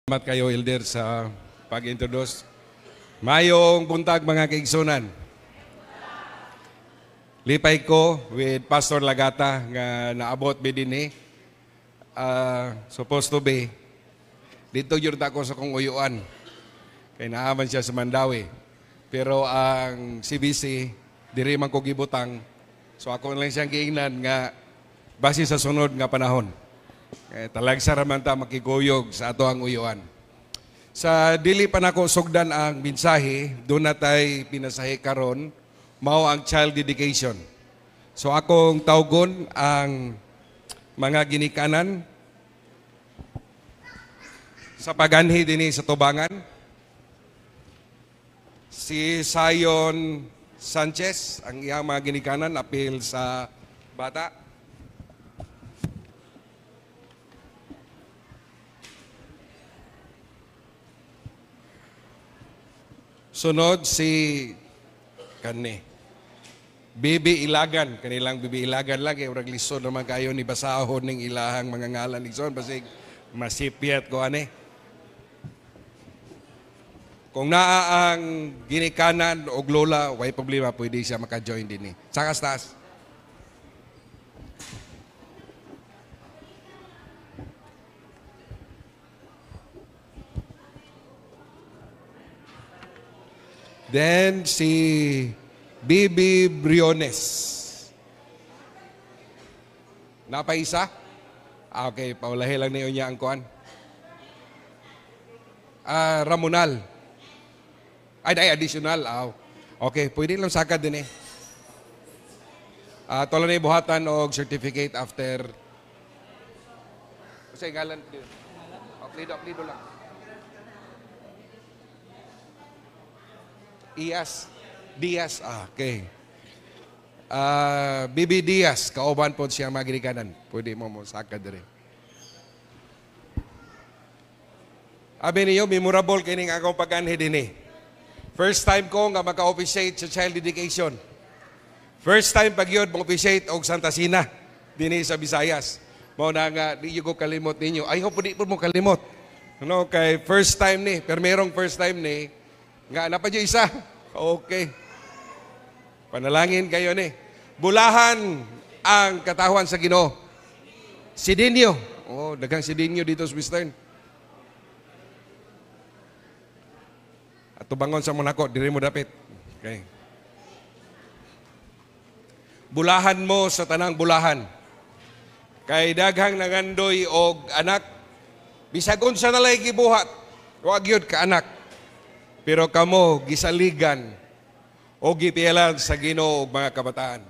Salamat kayo, Elder, sa pag-introduce. Mayong buntag mga kaigsunan. Lipay ko with Pastor Lagata nga naabot bidini. Supposed to be dito yun ako sa kong uyuan. Kaya naaman siya sa Mandawi. Pero ang CBC, diri man ko gibutang. So ako lang siyang giingnan nga base sa sunod nga panahon. Talagsa raman ta makikuyog sa ato ang uyuan. Sa dili pa nako sugdan ang mensahe, doon natay pinasahi karon mao ang child dedication. So akong tawgon ang mga ginikanan sa paganhi dinhi sa tubangan. Si Zion Sanchez, ang iyang mga ginikanan apil sa bata. Sunod si Bibi Ilagan, kanilang Bibi Ilagan lagi, urag lisod naman kayo ni basahon ning ilahang mga ngalan ligson basig masipiat ko ani. Kung naa ang ginikanan o lola, way problema, pwede siya maka-join din eh. Sakas taas. Then, si Bibi Briones. Napaisa? Okay, paulahi lang niyo niya ang kuan. Ramonal. Ay, additional. Okay, pwede lang sakad din eh. Tola na buhatan o certificate after. Kasi ngalan. Plido lang. Diaz, okay. Bibi Diaz, kauban po siyang magirikanan. Pwede mo sakad rin. Abi niyo, memorable kining akong pag-anhi din eh. First time ko nga maka-officiate sa child dedication. First time pag yun, mag-officiate og Santa Sina, din sa Visayas. Mao na nga, di ko kalimot ninyo. I hope di po mo kalimot. No, kay first time ni, pero merong first time ni, nga napadyo isa. Okay. Panalangin kayo ni. Bulahan ang katawan sa Ginoo. Sidinyo. Daghang sidinyo dito sa Western. At tubangon sa Monaco, diri mo dapit. Okay. Bulahan mo sa tanang bulahan. Kay daghang nangandoy og anak, bisag unsa na lay gibuhat, wa gyud ka anak. Pero kamo gisaligan o gipialan sa Ginoo og mga kabataan.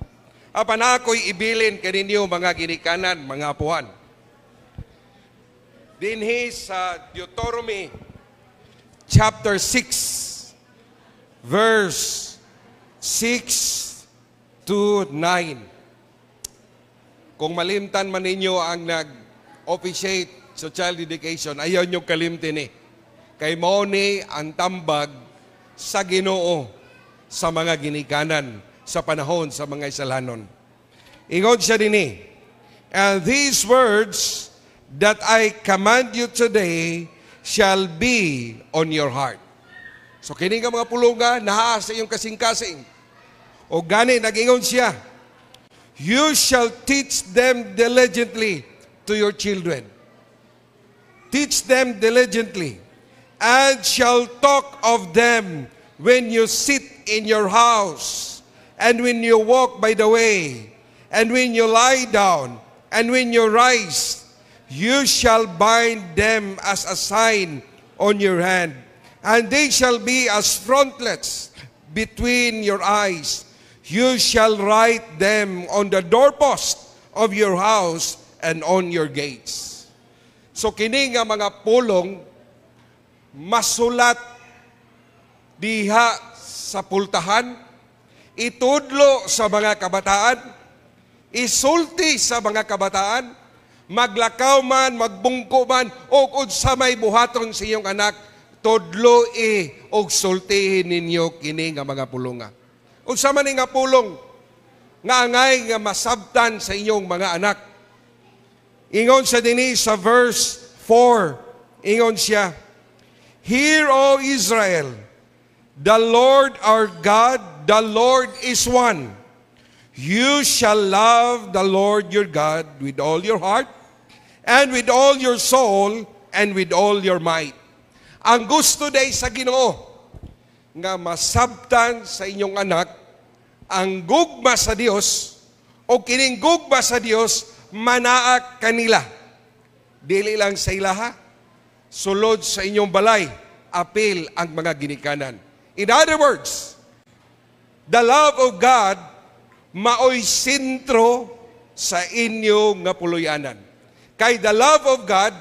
Apan ako'y ibilin kaninyo mga ginikanan, mga apuhan. Dinhi sa Deuteronomy chapter 6 verse 6 to 9. Kung malimtan man ninyo ang nag-officiate sa child dedication, ayaw nyo kalimtin eh. Kay mao ni ang tambag sa Ginoo sa mga ginikanan sa panahon sa mga isalanon. Ingon siya dinhi, and these words that I command you today shall be on your heart. So kini nga mga pulunga naa sa iyong kasing-kasing. O gani nag-ingon siya, you shall teach them diligently to your children. Teach them diligently. And shall talk of them when you sit in your house, and when you walk by the way, and when you lie down, and when you rise. You shall bind them as a sign on your hand, and they shall be as frontlets between your eyes. You shall write them on the doorpost of your house and on your gates. So kini nga mga pulong masulat diha sa pultahan, itudlo sa mga kabataan, isulti sa mga kabataan, maglakaw man, magbungko man, o sa may buhaton sa iyong anak, tudlo og sultihin ninyo kini nga mga pulunga. Unsa man nga pulong nga angay nga masabtan sa inyong mga anak. Ingon sa dinhi sa verse 4, ingon siya, Hear, O Israel, the Lord our God, the Lord is one. You shall love the Lord your God with all your heart, and with all your soul, and with all your might. Ang gusto day sa Ginoo, nga masabtan sa inyong anak, ang gugma sa Dios, o kining gugma sa Dios, manaak kanila. Dili lang sa ilaha, sulod sa inyong balay, apil ang mga ginikanan. In other words, the love of God maoy sentro sa inyo nga puluyanan. Kay the love of God,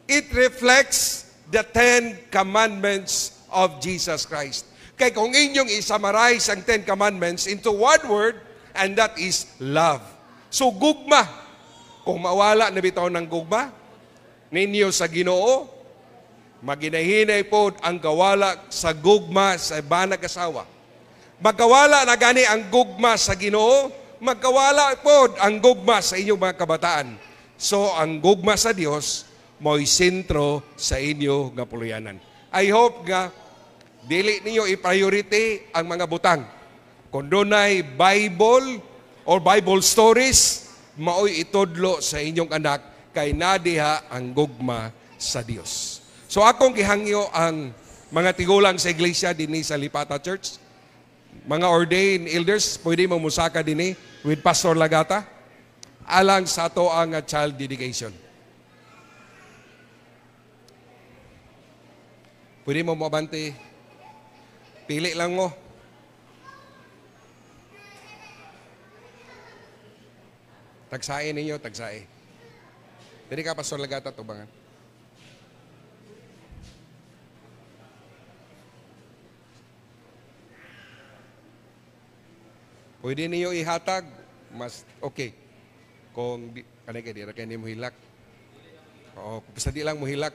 it reflects the 10 commandments of Jesus Christ. Kay kung inyong isummarize ang 10 commandments into one word, and that is love. So gugma, kung mawala na bitaw ng gugma ninyo sa Ginoo, maginahinay po ang kawala sa gugma sa banag asawa. Magkawala na gani ang gugma sa Ginoo, magkawala po ang gugma sa inyong mga kabataan. So ang gugma sa Dios mo'y sentro sa inyo nga puluyanan. I hope nga dili ninyo i-priority ang mga butang. Kung dunay Bible or Bible stories, maoy itudlo sa inyong anak kay nadiha ang gugma sa Dios. So akong gihangyo ang mga tigulang sa iglesia dinhi sa Lipata Church. Mga ordained elders, pwede mo musaka dinhi with Pastor Lagata alang sa ato ang child dedication. Pwede mo mabante. Pili lang mo. Tagsain ninyo, tagsain. Pwede ka, Pastor Lagata, tubangan. Pwede ninyo ihatag, mas okay. Kung di, kanay kayo, di mo hilak. O, basta di lang mo hilak.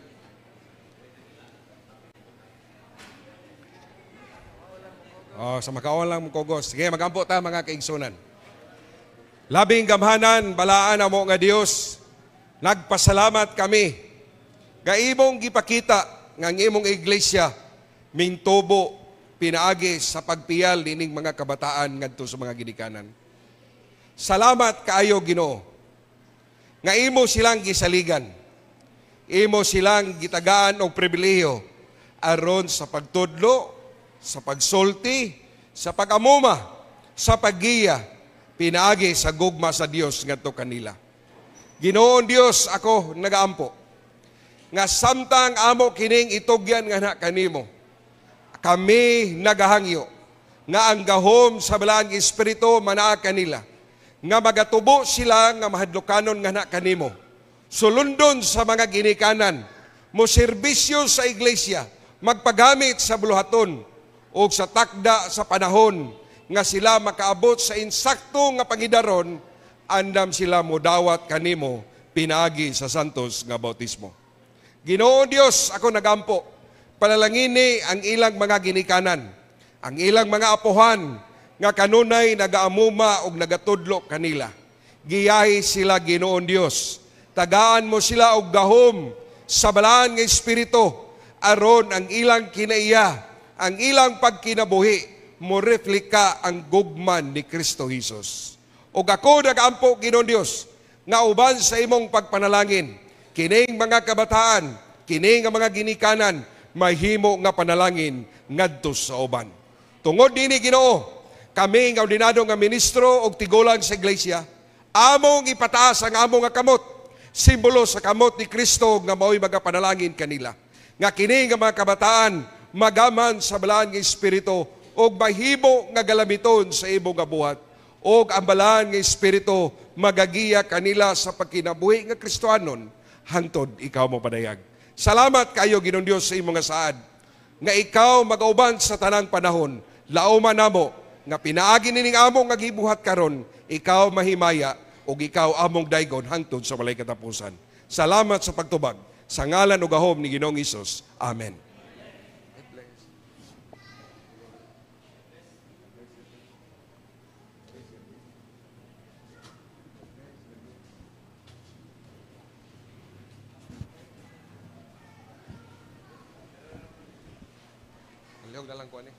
O, sa makaon lang mo kogos. Sige, magampo ta mga kaigsunan. Labing gamhanan, balaan mo nga Dios. Nagpasalamat kami. Gaimong gipakita ng imong iglesia, mintubo, pinaagi sa pagpiyal dining mga kabataan ngadto sa mga ginikanan. Salamat kaayo Ginoo. Nga imo silang gisaligan. Imo silang gitagaan og pribilehiyo aron sa pagtudlo, sa pagsulti, sa pagamuma, sa paggiya, pinaagi sa gugma sa Dios ngadto kanila. Ginoon Dios, ako nagaampo nga samtang amo kining itugyan nga na kanimo, kami nagahangyo nga ang gahom sa balang espiritu manaa kanila, nga magatubo sila nga mahadlukanon nga na kanimo, sulundon sa mga ginikanan, mo serbisyo sa iglesia, magpagamit sa buluhaton o sa takda sa panahon nga sila makaabot sa insakto nga pangidaron, andam sila modawat kanimo pinaagi sa santos nga bautismo. Ginoo Dios, ako nagampo, panalangini ang ilang mga ginikanan, ang ilang mga apuhan, nga kanunay nagaamuma og nagatudlo kanila. Giyahi sila Ginoon Dios. Tagaan mo sila og gahom sa balaan nga espiritu, aron ang ilang kinaiya, ang ilang pagkinabuhi, mo refleka ang gugman ni Kristo Jesus. O ako nagaampo Ginoon Dios, nga uban sa imong pagpanalangin, kining mga kabataan, kining mga ginikanan, mahimo nga panalangin ngadto sa uban. Tungod dinhi Ginoo, kami nga ordinado nga ministro og tigulang sa iglesia, among ipataas ang among nga kamot, simbolo sa kamot ni Kristo nga mao'y magapanalangin kanila. Nga kini nga mga kabataan magaman sa balaan nga espiritu og mahimo nga galamiton sa imong nga buhat, og ang balaan nga espiritu magagiya kanila sa pagkinabuhi nga Kristohanon hangtod ikaw mo padayag. Salamat kayo Ginoong Dios sa imong nga saad, nga ikaw magauban sa tanang panahon, lauman namo nga pinaagi nining among nga gibuhat karon, ikaw mahimaya ug ikaw among daygon hangtod sa walay katapusan. Salamat sa pagtubag sa ngalan ug gahom ni Ginoong Hesus. Amen. Lihog na lang ko ani.